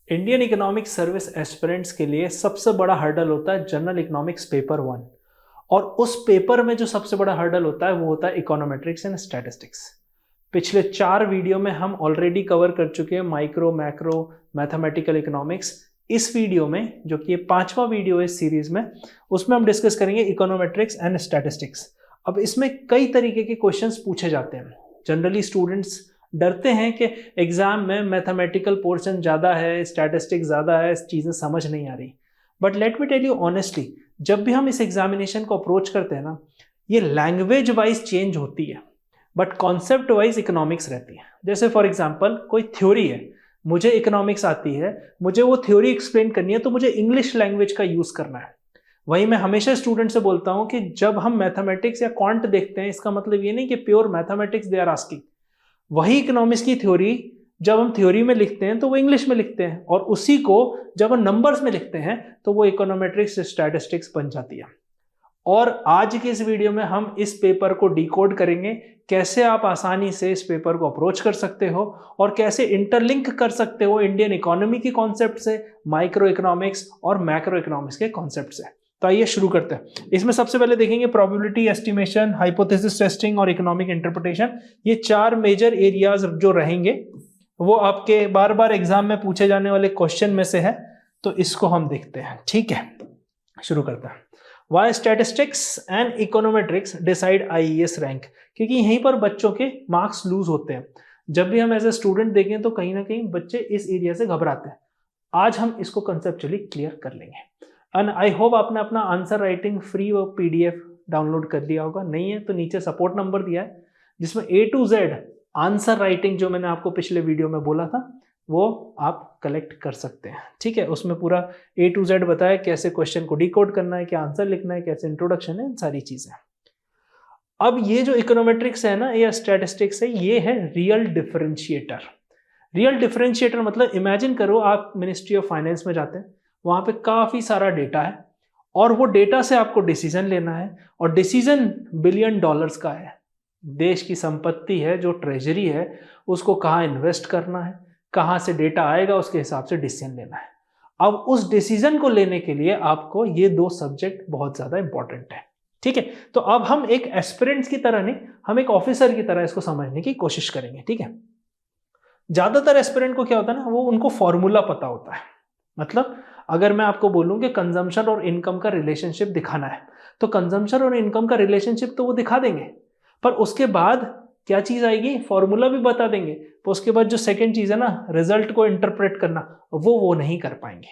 Indian economic service aspirants के लिए सबसे बड़ा हर्डल होता है जनरल इकोनॉमिक्स पेपर 1। और उस पेपर में जो सबसे बड़ा हर्डल होता है वो होता है इकोनोमेट्रिक्स एंड स्टैटिस्टिक्स। पिछले 4 वीडियो में हम ऑलरेडी कवर कर चुके हैं माइक्रो मैक्रो मैथमेटिकल इकोनॉमिक्स। इस वीडियो में जो कि ये 5वां वीडियो है इस सीरीज में, उसमें हम डिस्कस करेंगे इकोनोमेट्रिक्स एंड स्टैटिस्टिक्स। अब इसमें कई तरीके के क्वेश्चंस पूछे जाते हैं। जनरली स्टूडेंट्स डरते हैं कि एग्जाम में मैथमेटिकल पोर्शन ज़्यादा है, स्टैटिस्टिक्स ज़्यादा है, चीज़ें समझ नहीं आ रही। But let me tell you honestly, जब भी हम इस एग्जामिनेशन को अप्रोच करते हैं ना, ये लैंग्वेज वाइज चेंज होती है बट कॉन्सेप्ट वाइज इकोनॉमिक्स रहती है। जैसे फॉर एग्जांपल कोई थ्योरी है, मुझे इकोनॉमिक्स आती है, मुझे वो थ्योरी एक्सप्लेन करनी है तो मुझे इंग्लिश लैंग्वेज का यूज़ करना है। वहीं मैं हमेशा स्टूडेंट से बोलता हूँ कि जब हम मैथमेटिक्स या क्वांट देखते हैं, इसका मतलब ये नहीं कि pure mathematics they are asking. वही इकोनॉमिक्स की थ्योरी जब हम थ्योरी में लिखते हैं तो वो इंग्लिश में लिखते हैं, और उसी को जब हम नंबर्स में लिखते हैं तो वो इकोनोमेट्रिक्स स्टैटिस्टिक्स बन जाती है। और आज के इस वीडियो में हम इस पेपर को डिकोड करेंगे, कैसे आप आसानी से इस पेपर को अप्रोच कर सकते हो और कैसे इंटरलिंक कर सकते हो इंडियन इकोनॉमी के कॉन्सेप्ट से, माइक्रो इकोनॉमिक्स और मैक्रो इकोनॉमिक्स के कॉन्सेप्ट से। तो आइए शुरू करते हैं। इसमें सबसे पहले देखेंगे प्रोबेबिलिटी एस्टिमेशन, हाइपोथेसिस टेस्टिंग और इकोनॉमिक इंटरप्रिटेशन। ये 4 मेजर एरियाज जो रहेंगे वो आपके बार बार एग्जाम में पूछे जाने वाले क्वेश्चन में से है, तो इसको हम देखते हैं। ठीक है, शुरू करते हैं। Why statistics and econometrics decide IAS rank, क्योंकि यहीं पर बच्चों के मार्क्स लूज होते हैं। जब भी हम एज ए स्टूडेंट देखें तो कहीं ना कहीं बच्चे इस एरिया से घबराते हैं। आज हम इसको कंसेप्चुअली क्लियर कर लेंगे। एंड आई होप आपने अपना आंसर राइटिंग फ्री और पीडीएफ डाउनलोड कर लिया होगा। नहीं है तो नीचे सपोर्ट नंबर दिया है जिसमें A to Z answer writing जो मैंने आपको पिछले वीडियो में बोला था वो आप कलेक्ट कर सकते हैं। ठीक है, उसमें पूरा A to Z बताया कैसे क्वेश्चन को डिकोड करना है, क्या आंसर लिखना है, कैसे इंट्रोडक्शन है, सारी चीजें। अब ये जो इकोनोमेट्रिक्स है ना या स्टैटिस्टिक्स है, ये है रियल डिफरेंशिएटर। रियल डिफरेंशिएटर मतलब इमेजिन करो आप मिनिस्ट्री ऑफ फाइनेंस में जाते हैं, वहां पे काफी सारा डेटा है और वो डेटा से आपको डिसीजन लेना है, और डिसीजन $बिलियन का है। देश की संपत्ति है जो ट्रेजरी है, उसको कहाँ इन्वेस्ट करना है, कहाँ से डेटा आएगा, उसके हिसाब से डिसीजन लेना है। अब उस डिसीजन को लेने के लिए आपको ये 2 सब्जेक्ट बहुत ज्यादा इंपॉर्टेंट है। ठीक है, तो अब हम एक एस्पिरेंट्स की तरह नहीं, हम एक ऑफिसर की तरह इसको समझने की कोशिश करेंगे। ठीक है, ज्यादातर एस्पिरेंट को क्या होता है ना, वो उनको फॉर्मूला पता होता है। मतलब अगर मैं आपको बोलूं कि कंजम्पशन और इनकम का रिलेशनशिप दिखाना है, तो कंजम्पशन और इनकम का रिलेशनशिप तो वो दिखा देंगे, पर उसके बाद क्या चीज आएगी, फॉर्मूला भी बता देंगे। तो उसके बाद जो सेकंड चीज है ना, रिजल्ट को इंटरप्रेट करना, वो नहीं कर पाएंगे।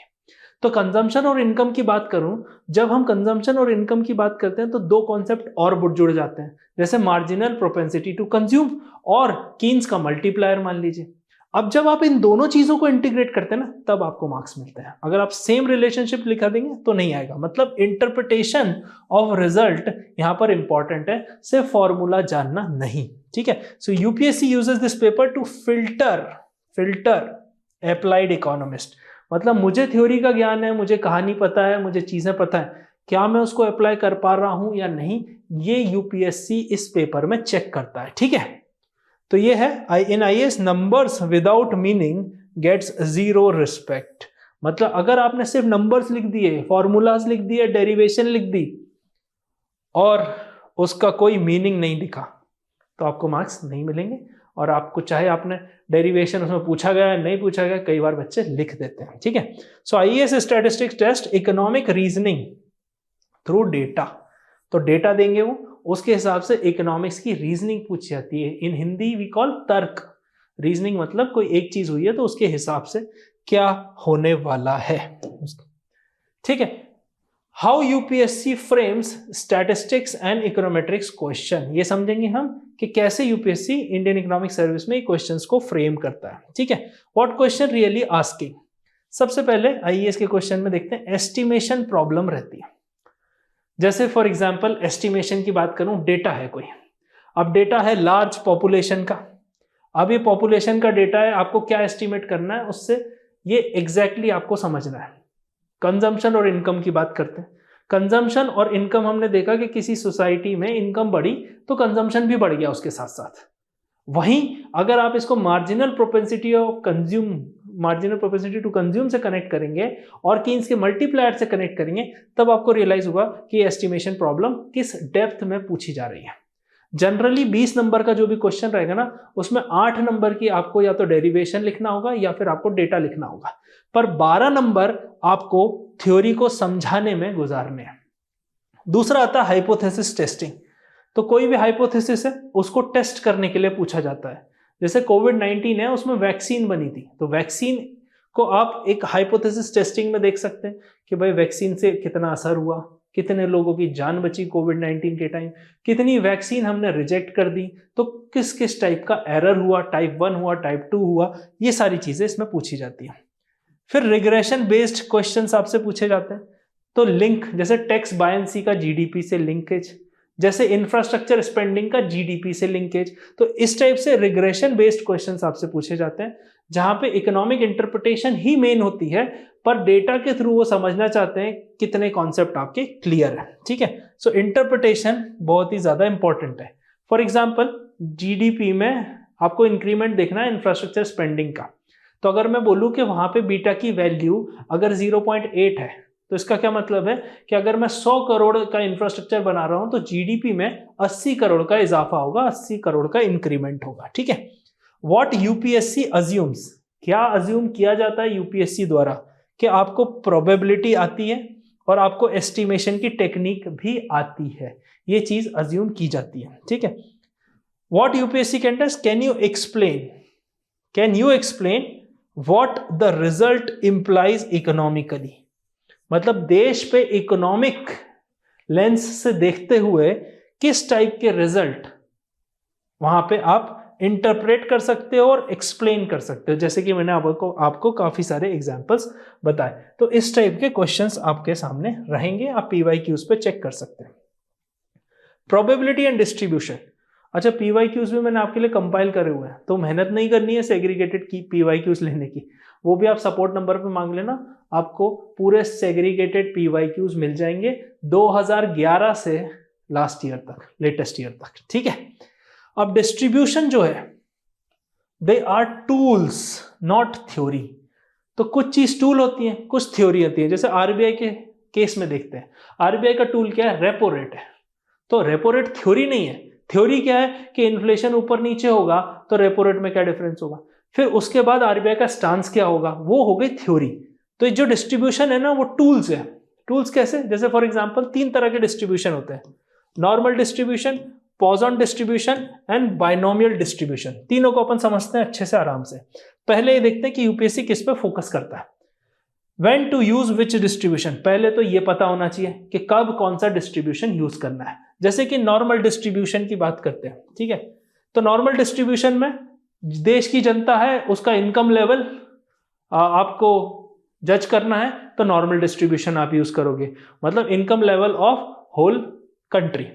तो कंजम्पशन और इनकम की बात करूं, जब हम कंजम्पशन और इनकम की बात करते हैं तो 2 कॉन्सेप्ट और जुड़ जाते हैं, जैसे मार्जिनल प्रोपेंसिटी टू कंज्यूम और कीन्स का मल्टीप्लायर मान लीजिए। अब जब आप इन दोनों चीजों को इंटीग्रेट करते हैं ना, तब आपको मार्क्स मिलते हैं। अगर आप सेम रिलेशनशिप लिखा देंगे तो नहीं आएगा। मतलब इंटरप्रिटेशन ऑफ रिजल्ट यहां पर इंपॉर्टेंट है, सिर्फ फॉर्मूला जानना नहीं। ठीक है, so UPSC uses this paper to filter applied economist. मतलब मुझे थ्योरी का ज्ञान है, मुझे कहानी पता है, मुझे चीजें पता है, क्या मैं उसको अप्लाई कर पा रहा हूं या नहीं, ये यूपीएससी इस पेपर में चेक करता है। ठीक है, तो ये है in IAS numbers without meaning gets 0 respect. मतलब अगर आपने सिर्फ नंबर्स लिख दिए, फॉर्मूलाज लिख दिए, डेरिवेशन लिख दी और उसका कोई मीनिंग नहीं दिखा तो आपको मार्क्स नहीं मिलेंगे। और आपको चाहे आपने डेरिवेशन उसमें पूछा गया नहीं पूछा गया, कई बार बच्चे लिख देते हैं। ठीक है, so IAS statistics test economic reasoning through data. तो डेटा देंगे वो, उसके हिसाब से इकोनॉमिक्स की रीजनिंग पूछी जाती है। इन हिंदी वी कॉल तर्क। रीजनिंग मतलब कोई एक चीज हुई है तो उसके हिसाब से क्या होने वाला है। ठीक है, how UPSC frames statistics and econometrics question, ये समझेंगे हम कि कैसे यूपीएससी इंडियन इकोनॉमिक सर्विस में क्वेश्चंस को फ्रेम करता है। ठीक है, व्हाट क्वेश्चन रियली आस्किंग। सबसे पहले आईएएस के क्वेश्चन में देखते हैं, एस्टिमेशन प्रॉब्लम रहती है। जैसे फॉर एग्जाम्पल एस्टिमेशन की बात करूं, डेटा है कोई, अब डेटा है लार्ज पॉपुलेशन का। अब ये पॉपुलेशन का डेटा है, आपको क्या एस्टिमेट करना है उससे, ये एग्जैक्टली आपको समझना है। कंजम्पशन और इनकम की बात करते हैं। कंजम्पशन और इनकम हमने देखा कि किसी सोसाइटी में इनकम बढ़ी तो कंजम्पशन भी बढ़ गया उसके साथ साथ। वहीं अगर आप इसको marginal propensity of consume marginal propensity to consume से कनेक्ट करेंगे और कीन्स के मल्टीप्लायर से कनेक्ट करेंगे, तब आपको रियलाइज होगा कि एस्टिमेशन प्रॉब्लम किस डेप्थ में पूछी जा रही है। जनरली 20 नंबर का जो भी क्वेश्चन रहेगा ना, उसमें 8 नंबर की आपको या तो डेरिवेशन लिखना होगा या फिर आपको डेटा लिखना होगा, पर 12 नंबर आपको थ्योरी को समझाने में गुजारने हैं। दूसरा आता है हाइपोथेसिस टेस्टिंग। तो कोई भी हाइपोथेसिस है उसको टेस्ट करने के लिए पूछा जाता है। जैसे कोविड-19 है, उसमें वैक्सीन बनी थी, तो वैक्सीन को आप एक हाइपोथेसिस टेस्टिंग में देख सकते हैं कि भाई वैक्सीन से कितना असर हुआ, कितने लोगों की जान बची कोविड-19 के टाइम, कितनी वैक्सीन हमने रिजेक्ट कर दी, तो किस किस टाइप का एरर हुआ, टाइप 1 हुआ, टाइप 2 हुआ, ये सारी चीजें इसमें पूछी जाती हैं। फिर रिग्रेशन बेस्ड क्वेश्चंस आपसे पूछे जाते हैं। तो लिंक, जैसे टैक्स बायंसी का जीडीपी से लिंकेज, जैसे इंफ्रास्ट्रक्चर स्पेंडिंग का जीडीपी से लिंकेज, तो इस टाइप से रिग्रेशन बेस्ड क्वेश्चंस आपसे पूछे जाते हैं, जहां पे इकोनॉमिक इंटरप्रिटेशन ही मेन होती है, पर डेटा के थ्रू वो समझना चाहते हैं कितने कॉन्सेप्ट आपके क्लियर है। ठीक है, सो इंटरप्रिटेशन बहुत ही ज्यादा इंपॉर्टेंट है। फॉर एग्जाम्पल जीडीपी में आपको इंक्रीमेंट देखना है इंफ्रास्ट्रक्चर स्पेंडिंग का, तो अगर मैं बोलूं कि वहां पे बीटा की वैल्यू अगर 0.8 है, तो इसका क्या मतलब है कि अगर मैं 100 करोड़ का इंफ्रास्ट्रक्चर बना रहा हूं तो जीडीपी में 80 करोड़ का इजाफा होगा, 80 करोड़ का इंक्रीमेंट होगा। ठीक है, व्हाट यूपीएससी अज्यूम्स, क्या अज्यूम किया जाता है यूपीएससी द्वारा कि आपको प्रोबेबिलिटी आती है और आपको एस्टिमेशन की टेक्निक भी आती है, ये चीज अज्यूम की जाती है। ठीक है, what UPSC can test, can you explain what the result implies economically, मतलब देश पे इकोनॉमिक लेंस से देखते हुए किस टाइप के रिजल्ट वहां पे आप इंटरप्रेट कर सकते हो और एक्सप्लेन कर सकते हो, जैसे कि मैंने आपको काफी सारे एग्जांपल्स बताए। तो इस टाइप के क्वेश्चंस आपके सामने रहेंगे, आप पीवाईक्यूज पे चेक कर सकते हैं। प्रोबेबिलिटी एंड डिस्ट्रीब्यूशन, अच्छा पीवाईक्यूज भी मैंने आपके लिए कंपाइल करे हुए हैं, तो मेहनत नहीं करनी है सेग्रीगेटेड की पीवाईक्यूज लेने की, वो भी आप सपोर्ट नंबर पे मांग लेना, आपको पूरे सेग्रीगेटेड पीवाईक्यूज मिल जाएंगे 2011 से लास्ट ईयर तक, लेटेस्ट ईयर तक। ठीक है, अब डिस्ट्रीब्यूशन जो है, they are tools not theory. तो कुछ चीज टूल होती है, कुछ थ्योरी होती है। जैसे आरबीआई के केस में देखते हैं, आरबीआई का टूल क्या है, रेपो रेट है। तो रेपो रेट थ्योरी नहीं है, थ्योरी क्या है कि इन्फ्लेशन ऊपर नीचे होगा तो रेपो रेट में क्या डिफरेंस होगा, फिर उसके बाद आरबीआई का स्टांस क्या होगा, वो हो गई थ्योरी। तो जो डिस्ट्रीब्यूशन है ना, वो टूल्स है। टूल्स कैसे, जैसे फॉर एग्जांपल 3 तरह के डिस्ट्रीब्यूशन होते हैं, normal distribution, Poisson distribution and binomial distribution. तीनों को अपन समझते हैं अच्छे से आराम से। पहले ये देखते हैं कि यूपीएससी किस पे फोकस करता है। When to use which distribution, पहले तो ये पता होना चाहिए कि कब कौन सा डिस्ट्रीब्यूशन यूज करना है। जैसे कि नॉर्मल डिस्ट्रीब्यूशन की बात करते हैं, ठीक है, तो नॉर्मल डिस्ट्रीब्यूशन में देश की जनता है, उसका इनकम लेवल आपको जज करना है, तो नॉर्मल डिस्ट्रीब्यूशन आप यूज करोगे, मतलब income level of whole country.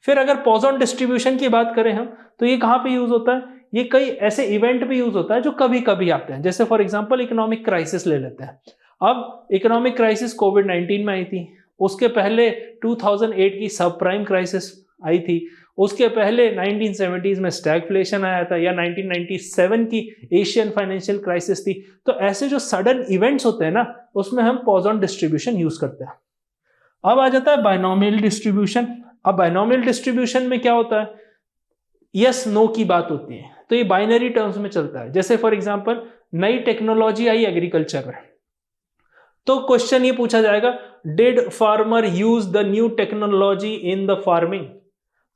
फिर अगर पॉइजन डिस्ट्रीब्यूशन की बात करें हम, तो ये कहां पे यूज होता है, ये कई ऐसे इवेंट पे यूज होता है जो कभी कभी आते हैं। जैसे फॉर एग्जांपल इकोनॉमिक क्राइसिस ले लेते हैं। अब इकोनॉमिक क्राइसिस कोविड-19 में आई थी, उसके पहले 2008 की सब प्राइम क्राइसिस आई थी, उसके पहले 1970s में स्टैगफ्लेशन आया था, या 1997 की एशियन फाइनेंशियल क्राइसिस थी। तो ऐसे जो सडन इवेंट्स होते हैं ना, उसमें हम पॉइजन डिस्ट्रीब्यूशन यूज करते हैं। अब आ जाता है बाइनोमियल डिस्ट्रीब्यूशन। अब बाइनोमियल डिस्ट्रीब्यूशन में क्या होता है, यस नो की बात होती है, तो ये बाइनरी टर्म्स में चलता है। जैसे फॉर एग्जांपल नई टेक्नोलॉजी आई एग्रीकल्चर में, तो क्वेश्चन ये पूछा जाएगा, did farmer use the new technology in the farming,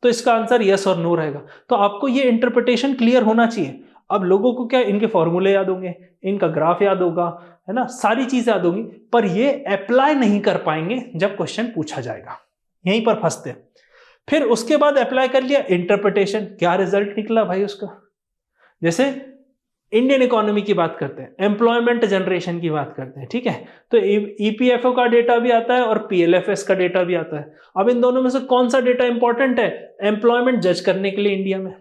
तो इसका आंसर यस और नो रहेगा। तो आपको ये इंटरप्रिटेशन क्लियर होना चाहिए। अब लोगों को क्या, इनके फॉर्मूले याद होंगे, इनका ग्राफ याद होगा, है ना, सारी चीजें याद होंगी, पर ये अप्लाई नहीं कर पाएंगे जब क्वेश्चन पूछा जाएगा, यहीं पर फंसते हैं। फिर उसके बाद अप्लाई कर लिया इंटरप्रिटेशन, क्या रिजल्ट निकला भाई उसका। जैसे इंडियन इकोनॉमी की बात करते हैं, एम्प्लॉयमेंट जनरेशन की बात करते हैं, ठीक है, तो ईपीएफओ का डेटा भी आता है और पीएलएफएस का डेटा भी आता है। अब इन दोनों में से कौन सा डेटा इंपॉर्टेंट है एम्प्लॉयमेंट जज करने के लिए इंडिया में?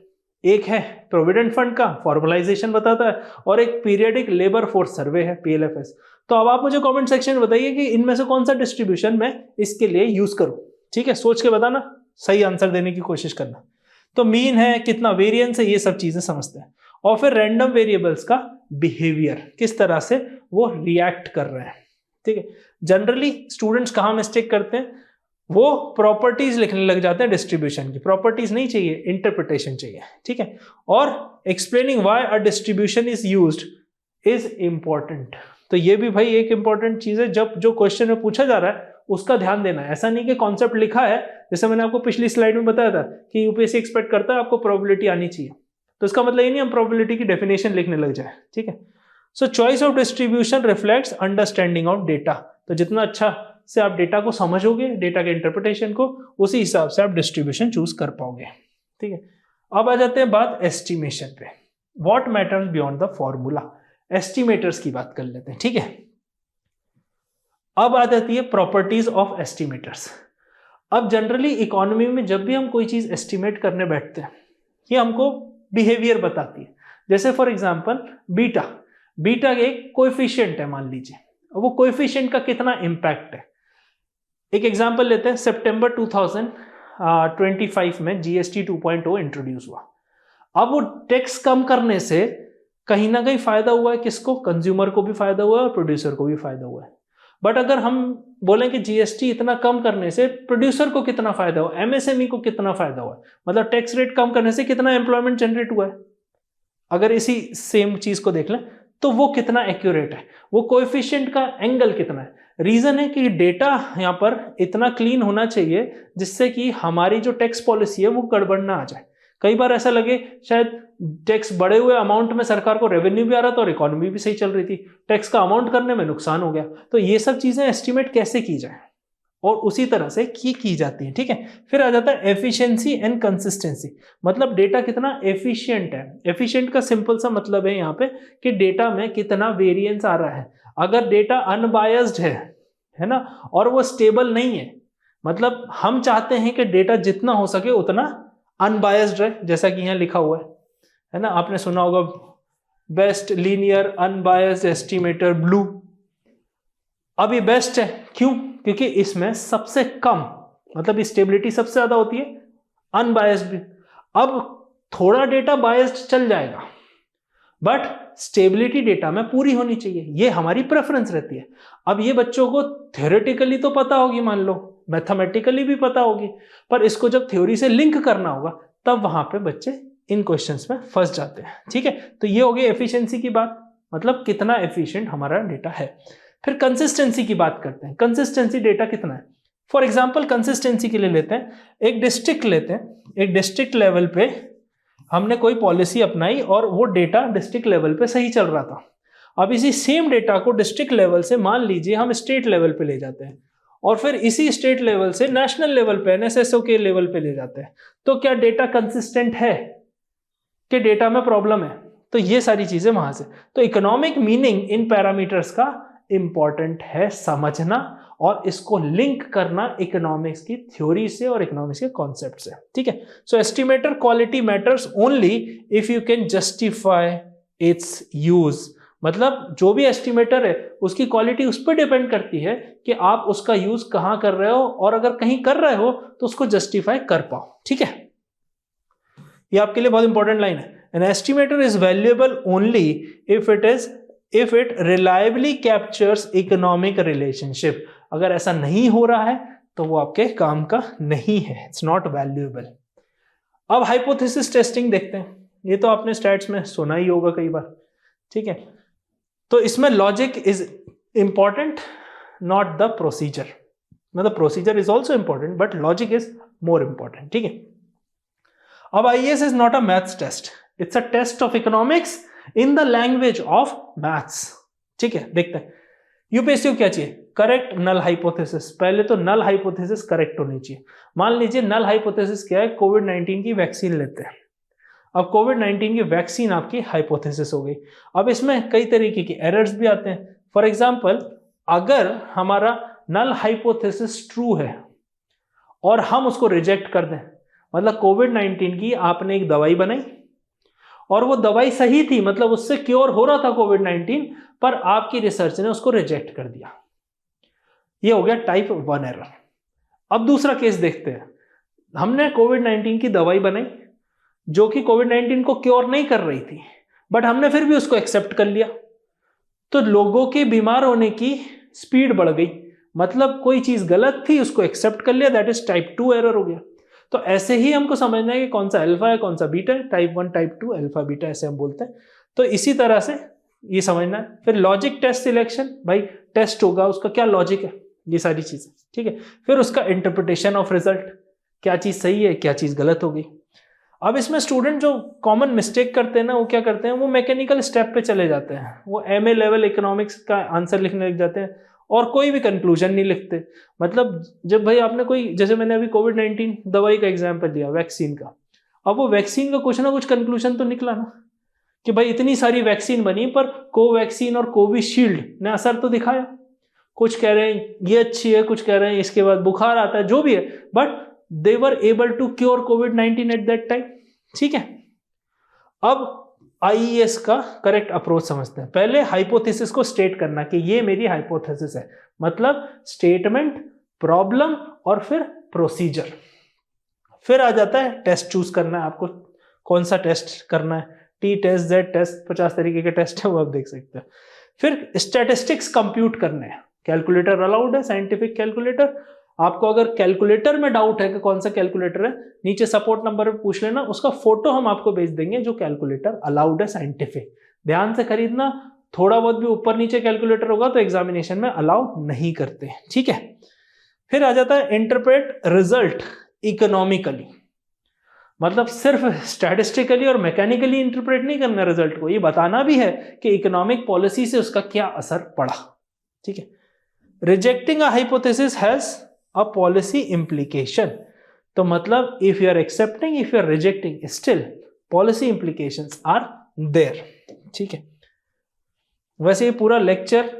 एक है प्रोविडेंट फंड का फॉर्मलाइजेशन बताता है, और एक पीरियडिक लेबर फोर्स सर्वे है पीएलएफएस। तो अब आप मुझे कमेंट सेक्शन में बताइए कि इनमें से कौन सा डिस्ट्रीब्यूशन मैं इसके लिए यूज करूं। ठीक है, सोच के बताना, सही आंसर देने की कोशिश करना। तो मीन है, कितना वेरिएंस है, ये सब चीजें समझते हैं। और फिर रैंडम वेरिएबल्स का बिहेवियर, किस तरह से वो रिएक्ट कर रहे हैं। ठीक है, जनरली स्टूडेंट्स कहाँ मिस्टेक करते हैं, वो प्रॉपर्टीज लिखने लग जाते हैं डिस्ट्रीब्यूशन की। प्रॉपर्टीज नहीं चाहिए, इंटरप्रिटेशन चाहिए। ठीक है, और explaining why a distribution is used is important. तो ये भी भाई एक इंपॉर्टेंट चीज है, जब जो क्वेश्चन में पूछा जा रहा है उसका ध्यान देना है। ऐसा नहीं कि कॉन्सेप्ट लिखा है, जैसे मैंने आपको पिछली स्लाइड में बताया था कि यूपीएससी एक्सपेक्ट करता है आपको प्रोबेबिलिटी आनी चाहिए, तो इसका मतलब ये नहीं हम प्रोबेबिलिटी की डेफिनेशन लिखने लग जाए। ठीक है, सो choice of distribution reflects understanding of data. तो जितना अच्छा से आप डेटा को समझोगे, डेटा के इंटरप्रिटेशन को, उसी हिसाब से आप डिस्ट्रीब्यूशन चूज कर पाओगे। ठीक है, अब आ जाते हैं बात एस्टिमेशन पे। What matters beyond the formula, estimators की बात कर लेते हैं। ठीक है, अब आ जाती है प्रॉपर्टीज ऑफ एस्टिमेटर्स। अब जनरली इकोनॉमी में जब भी हम कोई चीज एस्टिमेट करने बैठते हैं, ये हमको बिहेवियर बताती है। जैसे फॉर एग्जांपल बीटा, बीटा एक कोएफिशिएंट है मान लीजिए, वो कोएफिशिएंट का कितना इंपैक्ट है। एक एग्जांपल लेते हैं, सितंबर 2025 में जीएसटी 2.0 इंट्रोड्यूस हुआ। अब वो टैक्स कम करने से कहीं ना कहीं फायदा हुआ है किसको, कंज्यूमर को भी फायदा हुआ है और प्रोड्यूसर को भी फायदा हुआ है। बट अगर हम बोलें कि जीएसटी इतना कम करने से प्रोड्यूसर को कितना फायदा हुआ, एमएसएमई को कितना फायदा हुआ, मतलब टैक्स रेट कम करने से कितना एम्प्लॉयमेंट जनरेट हुआ है, अगर इसी सेम चीज को देख लें तो वो कितना एक्यूरेट है, वो कोएफिशिएंट का एंगल कितना है। रीजन है कि डेटा यहाँ पर इतना क्लीन होना चाहिए जिससे कि हमारी जो टैक्स पॉलिसी है वो गड़बड़ ना आ जाए। कई बार ऐसा लगे शायद टैक्स बढ़े हुए अमाउंट में सरकार को रेवेन्यू भी आ रहा था और इकोनॉमी भी सही चल रही थी, टैक्स का अमाउंट करने में नुकसान हो गया। तो ये सब चीजें एस्टिमेट कैसे की जाए, और उसी तरह से की जाती है। ठीक है, फिर आ जाता है एफिशिएंसी एंड कंसिस्टेंसी, मतलब डेटा कितना एफिशिएंट है। एफिशिएंट का सिंपल सा मतलब है यहाँ पे कि डेटा में कितना वेरिएंस आ रहा है। अगर डेटा अनबायस्ड है ना, और वो स्टेबल नहीं है, मतलब हम चाहते हैं कि डेटा जितना हो सके उतना अनबायस्ड रहे, जैसा कि यहाँ लिखा हुआ है ना, आपने सुना होगा best linear unbiased estimator blue. अब ये बेस्ट है क्यों, क्योंकि इसमें सबसे कम, मतलब स्टेबिलिटी सबसे ज्यादा होती है, अनबायस्ड भी। अब थोड़ा डेटा बायस्ड चल जाएगा, बट स्टेबिलिटी डेटा में पूरी होनी चाहिए, ये हमारी प्रेफरेंस रहती है। अब ये बच्चों को थ्योरेटिकली तो पता होगी, मान लो मैथमेटिकली भी पता होगी, पर इसको जब थ्योरी से लिंक करना होगा तब वहां पे बच्चे इन क्वेश्चंस में फंस जाते हैं। ठीक है, तो ये हो गई एफिशिएंसी की बात, मतलब कितना एफिशिएंट हमारा डेटा है। फिर कंसिस्टेंसी की बात करते हैं, कंसिस्टेंसी डेटा कितना है। फॉर एग्जांपल कंसिस्टेंसी के लिए लेते हैं, एक डिस्ट्रिक्ट लेते हैं, एक डिस्ट्रिक्ट लेवल पे हमने कोई पॉलिसी अपनाई और वो डेटा डिस्ट्रिक्ट लेवल पे सही चल रहा था। अब इसी सेम डेटा को डिस्ट्रिक्ट लेवल से मान लीजिए हम स्टेट लेवल पे ले जाते हैं, और फिर इसी स्टेट लेवल से नेशनल लेवल पे एनएसएसओ के लेवल पे ले जाते हैं, तो क्या डेटा कंसिस्टेंट है कि डेटा में प्रॉब्लम है। तो ये सारी चीजें वहां से, तो इकोनॉमिक मीनिंग इन पैरामीटर्स का इंपॉर्टेंट है समझना, और इसको लिंक करना इकोनॉमिक्स की थ्योरी से और इकोनॉमिक्स के कॉन्सेप्ट से। ठीक है, so estimator quality matters only if you can justify its use, मतलब जो भी एस्टिमेटर है उसकी क्वालिटी उस पर डिपेंड करती है कि आप उसका यूज कहां कर रहे हो, और अगर कहीं कर रहे हो तो उसको जस्टिफाई कर पाओ। ठीक है, ये आपके लिए बहुत इंपॉर्टेंट लाइन है। An estimator is valuable only if it reliably captures economic relationship. अगर ऐसा नहीं हो रहा है तो वो आपके काम का नहीं है, इट्स नॉट वैल्यूएबल। अब हाइपोथेसिस टेस्टिंग देखते हैं, ये तो आपने स्टैट्स में सुना ही होगा कई बार। ठीक है, तो इसमें logic is important, not the procedure, मतलब procedure is also important but logic is more important. ठीक है, अब IAS is not a maths test, it's a test of economics in the language of maths. ठीक है, देखते हैं UPSC को क्या चाहिए, करेक्ट नल हाइपोथेसिस। पहले तो नल हाइपोथेसिस करेक्ट होनी चाहिए। मान लीजिए नल हाइपोथेसिस क्या है, कोविड-19 की वैक्सीन लेते हैं। अब कोविड-19 की वैक्सीन आपकी हाइपोथेसिस हो गई। अब इसमें कई तरीके की एरर्स भी आते हैं। फॉर एग्जांपल, अगर हमारा नल हाइपोथेसिस ट्रू है और हम उसको रिजेक्ट कर दें, मतलब कोविड-19 की आपने एक दवाई बनाई और वो दवाई सही थी, मतलब उससे क्योर हो रहा था कोविड-19, पर आपकी रिसर्च ने उसको रिजेक्ट कर दिया, ये हो गया टाइप 1 एरर। अब दूसरा केस देखते हैं, हमने कोविड-19 की दवाई बनाई जो कि कोविड-19 को क्योर नहीं कर रही थी, बट हमने फिर भी उसको एक्सेप्ट कर लिया, तो लोगों के बीमार होने की स्पीड बढ़ गई, मतलब कोई चीज गलत थी उसको एक्सेप्ट कर लिया, दैट इज टाइप 2 एरर हो गया। तो ऐसे ही हमको समझना है कि कौन सा अल्फा है कौन सा बीटा है, टाइप 1 टाइप 2 अल्फा बीटा ऐसे हम बोलते हैं। तो इसी तरह से ये समझना है। फिर लॉजिक टेस्ट सिलेक्शन, भाई टेस्ट होगा उसका क्या लॉजिक है, ये सारी चीजें, ठीक है। फिर उसका इंटरप्रिटेशन ऑफ रिजल्ट, क्या चीज सही है क्या चीज गलत हो गई। अब इसमें स्टूडेंट जो कॉमन मिस्टेक करते हैं ना, वो क्या करते हैं, वो मैकेनिकल स्टेप पे चले जाते हैं, वो एमए लेवल इकोनॉमिक्स का आंसर लिखने लग जाते हैं और कोई भी कंक्लूजन नहीं लिखते। मतलब जब भाई आपने कोई, जैसे मैंने अभी कोविड-19 दवाई का एग्जाम्पल दिया, वैक्सीन का, अब वो वैक्सीन का कुछ ना कुछ कंक्लूजन तो निकला ना, कि भाई इतनी सारी वैक्सीन बनी पर कोवैक्सीन और कोविशील्ड ने असर तो दिखाया। कुछ कह रहे हैं ये अच्छी है, कुछ कह रहे हैं इसके बाद बुखार आता है, जो भी है, but they were able to cure कोविड-19 एट दैट टाइम, ठीक है। अब आईईएस का करेक्ट अप्रोच समझते हैं। पहले हाइपोथेसिस को स्टेट करना कि ये मेरी हाइपोथेसिस है, मतलब स्टेटमेंट, प्रॉब्लम और फिर प्रोसीजर। फिर आ जाता है टेस्ट चूज करना है आपको, कौन सा टेस्ट करना है, टी टेस्ट, जेड टेस्ट, 50 तरीके के टेस्ट है वो आप देख सकते हैं। फिर स्टैटिस्टिक्स कंप्यूट करने हैं, कैलकुलेटर अलाउड है, साइंटिफिक कैलकुलेटर। आपको अगर कैलकुलेटर में डाउट है कि कौन सा कैलकुलेटर है, नीचे सपोर्ट नंबर पे पूछ लेना, उसका फोटो हम आपको भेज देंगे जो कैलकुलेटर अलाउड है साइंटिफिक। ध्यान से खरीदना, थोड़ा बहुत भी ऊपर नीचे कैलकुलेटर होगा तो एग्जामिनेशन में अलाउ नहीं करते, ठीक है। फिर आ जाता है इंटरप्रेट रिजल्ट इकोनॉमिकली, मतलब सिर्फ स्टैटिस्टिकली और मैकेनिकली इंटरप्रेट नहीं करना रिजल्ट को, ये बताना भी है कि इकोनॉमिक पॉलिसी से उसका क्या असर पड़ा, ठीक है। Rejecting a hypothesis has a policy implication, तो मतलब if you are accepting, if you are rejecting, still policy implications are there, ठीक है। वैसे ये पूरा लेक्चर,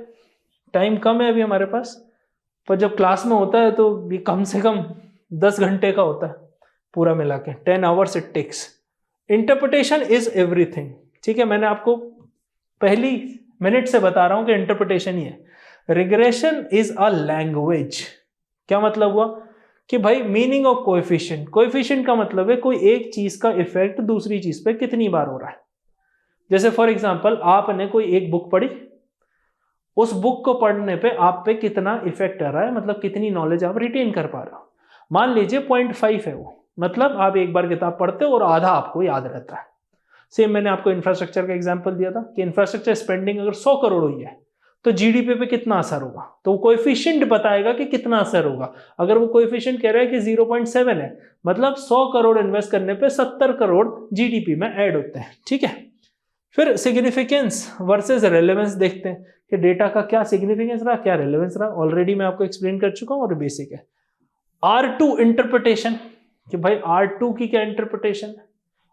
टाइम कम है अभी हमारे पास, पर जब क्लास में होता है तो ये कम से कम 10 घंटे का होता है पूरा मिला के, 10 hours it takes. Interpretation is everything, ठीक है। मैंने आपको पहली मिनट से बता रहा हूं कि इंटरप्रिटेशन ही है। रिग्रेशन इज अ लैंग्वेज, क्या मतलब हुआ कि भाई मीनिंग ऑफ कोएफिशिएंट, कोएफिशिएंट का मतलब है कोई एक चीज का इफेक्ट दूसरी चीज पे कितनी बार हो रहा है। जैसे फॉर एग्जांपल आपने कोई एक बुक पढ़ी, उस बुक को पढ़ने पे आप पे कितना इफेक्ट आ रहा है, मतलब कितनी नॉलेज आप रिटेन कर पा रहे हो। मान लीजिए 0.5 है वो, मतलब आप एक बार किताब पढ़ते हो और आधा आपको याद रहता है। सेम मैंने आपको इंफ्रास्ट्रक्चर का एग्जांपल दिया था कि इंफ्रास्ट्रक्चर स्पेंडिंग अगर 100 करोड़ हुई है तो जीडीपी पे कितना असर होगा, तो वो कोएफिशिएंट बताएगा कि कितना असर होगा। अगर वो कोएफिशिएंट कह रहा है कि 0.7 है, मतलब 100 करोड़ इन्वेस्ट करने पे 70 करोड़ जीडीपी में ऐड होते हैं, ठीक है। फिर सिग्निफिकेंस वर्सेस रेलेवेंस देखते हैं कि डेटा का क्या सिग्निफिकेंस रहा, क्या रेलेवेंस रहा। ऑलरेडी मैं आपको एक्सप्लेन कर चुका हूं और बेसिक है। R2 इंटरप्रिटेशन, कि भाई R2 की क्या इंटरप्रिटेशन है,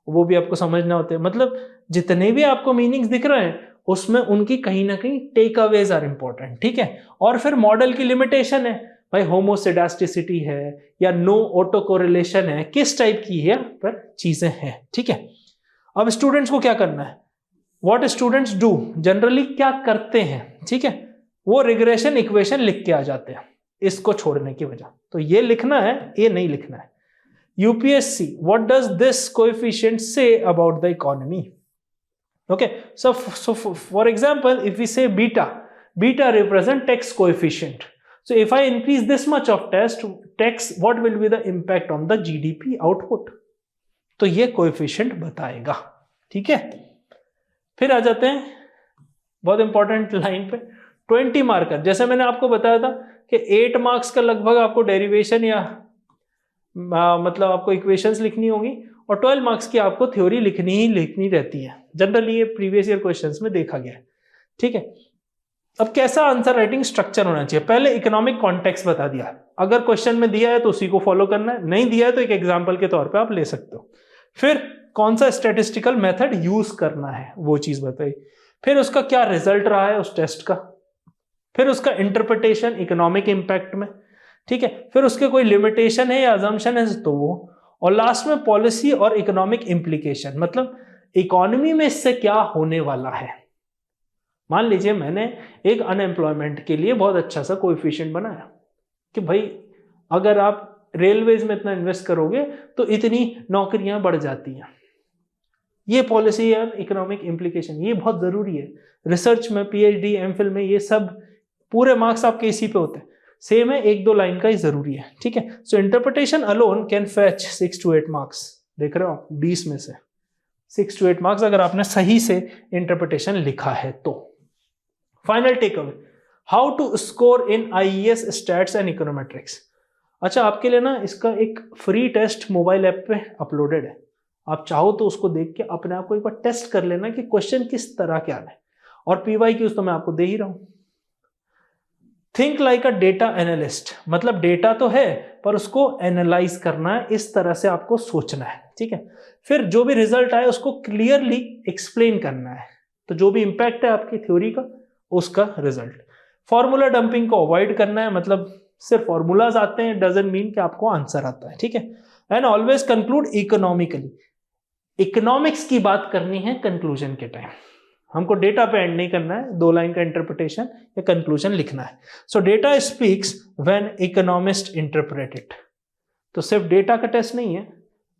वो भी आपको समझना होता है। मतलब जितने भी आपको मीनिंग्स दिख रहे हैं उसमें उनकी कहीं ना कहीं टेक अवेज आर इंपॉर्टेंट, ठीक है। और फिर मॉडल की लिमिटेशन है, भाई होमोसेडास्टिसिटी है या नो ऑटो कोरिलेशन है, किस टाइप की है पर चीजें हैं, ठीक है। अब स्टूडेंट्स को क्या करना है, व्हाट स्टूडेंट्स डू, जनरली क्या करते हैं, ठीक है, वो रिग्रेशन इक्वेशन लिख के आ जाते हैं इसको छोड़ने की वजह। तो ये लिखना है, ये नहीं लिखना है। UPSC, what does this coefficient say about the economy? Okay, so for example, if we say beta represent tax coefficient. So if I increase this much of tax, what will be the impact on the GDP output? तो ये coefficient बताएगा, ठीक है। फिर आ जाते हैं बहुत important line पे, 20 मार्कर। जैसे मैंने आपको बताया था कि 8 मार्क्स का लगभग आपको डेरिवेशन या मतलब आपको इक्वेशंस लिखनी होगी और 12 मार्क्स की आपको थ्योरी लिखनी रहती है। जनरली ये प्रीवियस ईयर क्वेश्चंस में देखा गया है, ठीक है। अब कैसा आंसर राइटिंग स्ट्रक्चर होना चाहिए, पहले इकोनॉमिक कॉन्टेक्स्ट बता दिया, अगर क्वेश्चन में दिया है तो उसी को फॉलो करना है, नहीं दिया है तो एक एग्जाम्पल के तौर पर आप ले सकते हो। फिर कौन सा स्टैटिस्टिकल मेथड यूज करना है वो चीज बताई, फिर उसका क्या रिजल्ट रहा है उस टेस्ट का, फिर उसका इंटरप्रिटेशन इकोनॉमिक इंपैक्ट में, ठीक है। फिर उसके कोई लिमिटेशन है या अजम्पशन है तो वो, और लास्ट में पॉलिसी और इकोनॉमिक इंप्लीकेशन, मतलब इकोनॉमी में इससे क्या होने वाला है। मान लीजिए मैंने एक अनएम्प्लॉयमेंट के लिए बहुत अच्छा सा कोएफिशिएंट बनाया कि भाई अगर आप रेलवेज में इतना इन्वेस्ट करोगे तो इतनी नौकरियां बढ़ जाती हैं। ये पॉलिसी एंड इकोनॉमिक इम्प्लीकेशन, ये बहुत जरूरी है रिसर्च में, पीएचडी एमफिल में, ये सब पूरे मार्क्स आपके इसी पे होते हैं। सेम है, 1-2 लाइन का ही जरूरी है, ठीक है। So interpretation alone can fetch 6 to 8 marks. देख रहे हो आप, 20 में से 6 to 8 मार्क्स अगर आपने सही से इंटरप्रिटेशन लिखा है तो। Final takeaway, how to score in IES, stats and econometrics. अच्छा, आपके लिए ना इसका एक फ्री टेस्ट मोबाइल ऐप पे अपलोडेड है, आप चाहो तो उसको देख के अपने आप को एक बार टेस्ट कर लेना कि क्वेश्चन किस तरह के आने, और पीवाईक्यूज तो मैं आपको दे ही रहा हूं। Think like a data analyst, मतलब डेटा तो है पर उसको एनालाइज करना है, इस तरह से आपको सोचना है, ठीक है। फिर जो भी रिजल्ट आए उसको क्लियरली एक्सप्लेन करना है, तो जो भी इंपैक्ट है आपकी थ्योरी का उसका रिजल्ट। फॉर्मूला डंपिंग को अवॉइड करना है, मतलब सिर्फ फॉर्मूलाज आते हैं डजंट मीन कि आपको आंसर आता है, ठीक है। And always conclude economically, economics की बात करनी है कंक्लूजन के टाइम, हमको डेटा पे एंड नहीं करना है, 2 लाइन का इंटरप्रिटेशन या कंक्लूजन लिखना है। सो data speaks when economist interpret it, तो सिर्फ डेटा का टेस्ट नहीं है,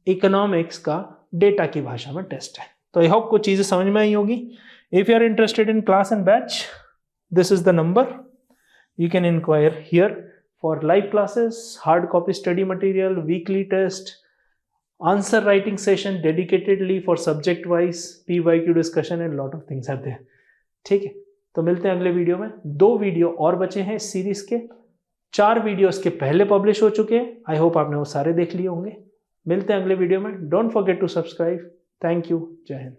इकोनॉमिक्स का डेटा की भाषा में टेस्ट है। तो आई होप कुछ चीजें समझ में आई होगी। If you are interested in class and batch, this is the number, you can inquire here for live classes, hard copy study material, weekly test, answer writing session dedicatedly for subject wise, PYQ discussion and lot of things are there, ठीक है। तो मिलते हैं अगले video में। 2 video और बचे हैं इस सीरीज के, 4 वीडियो इसके पहले पब्लिश हो चुके हैं, आई होप आपने वो सारे देख लिए होंगे। मिलते हैं अगले वीडियो में, don't forget to subscribe. Thank you, जय हिंद।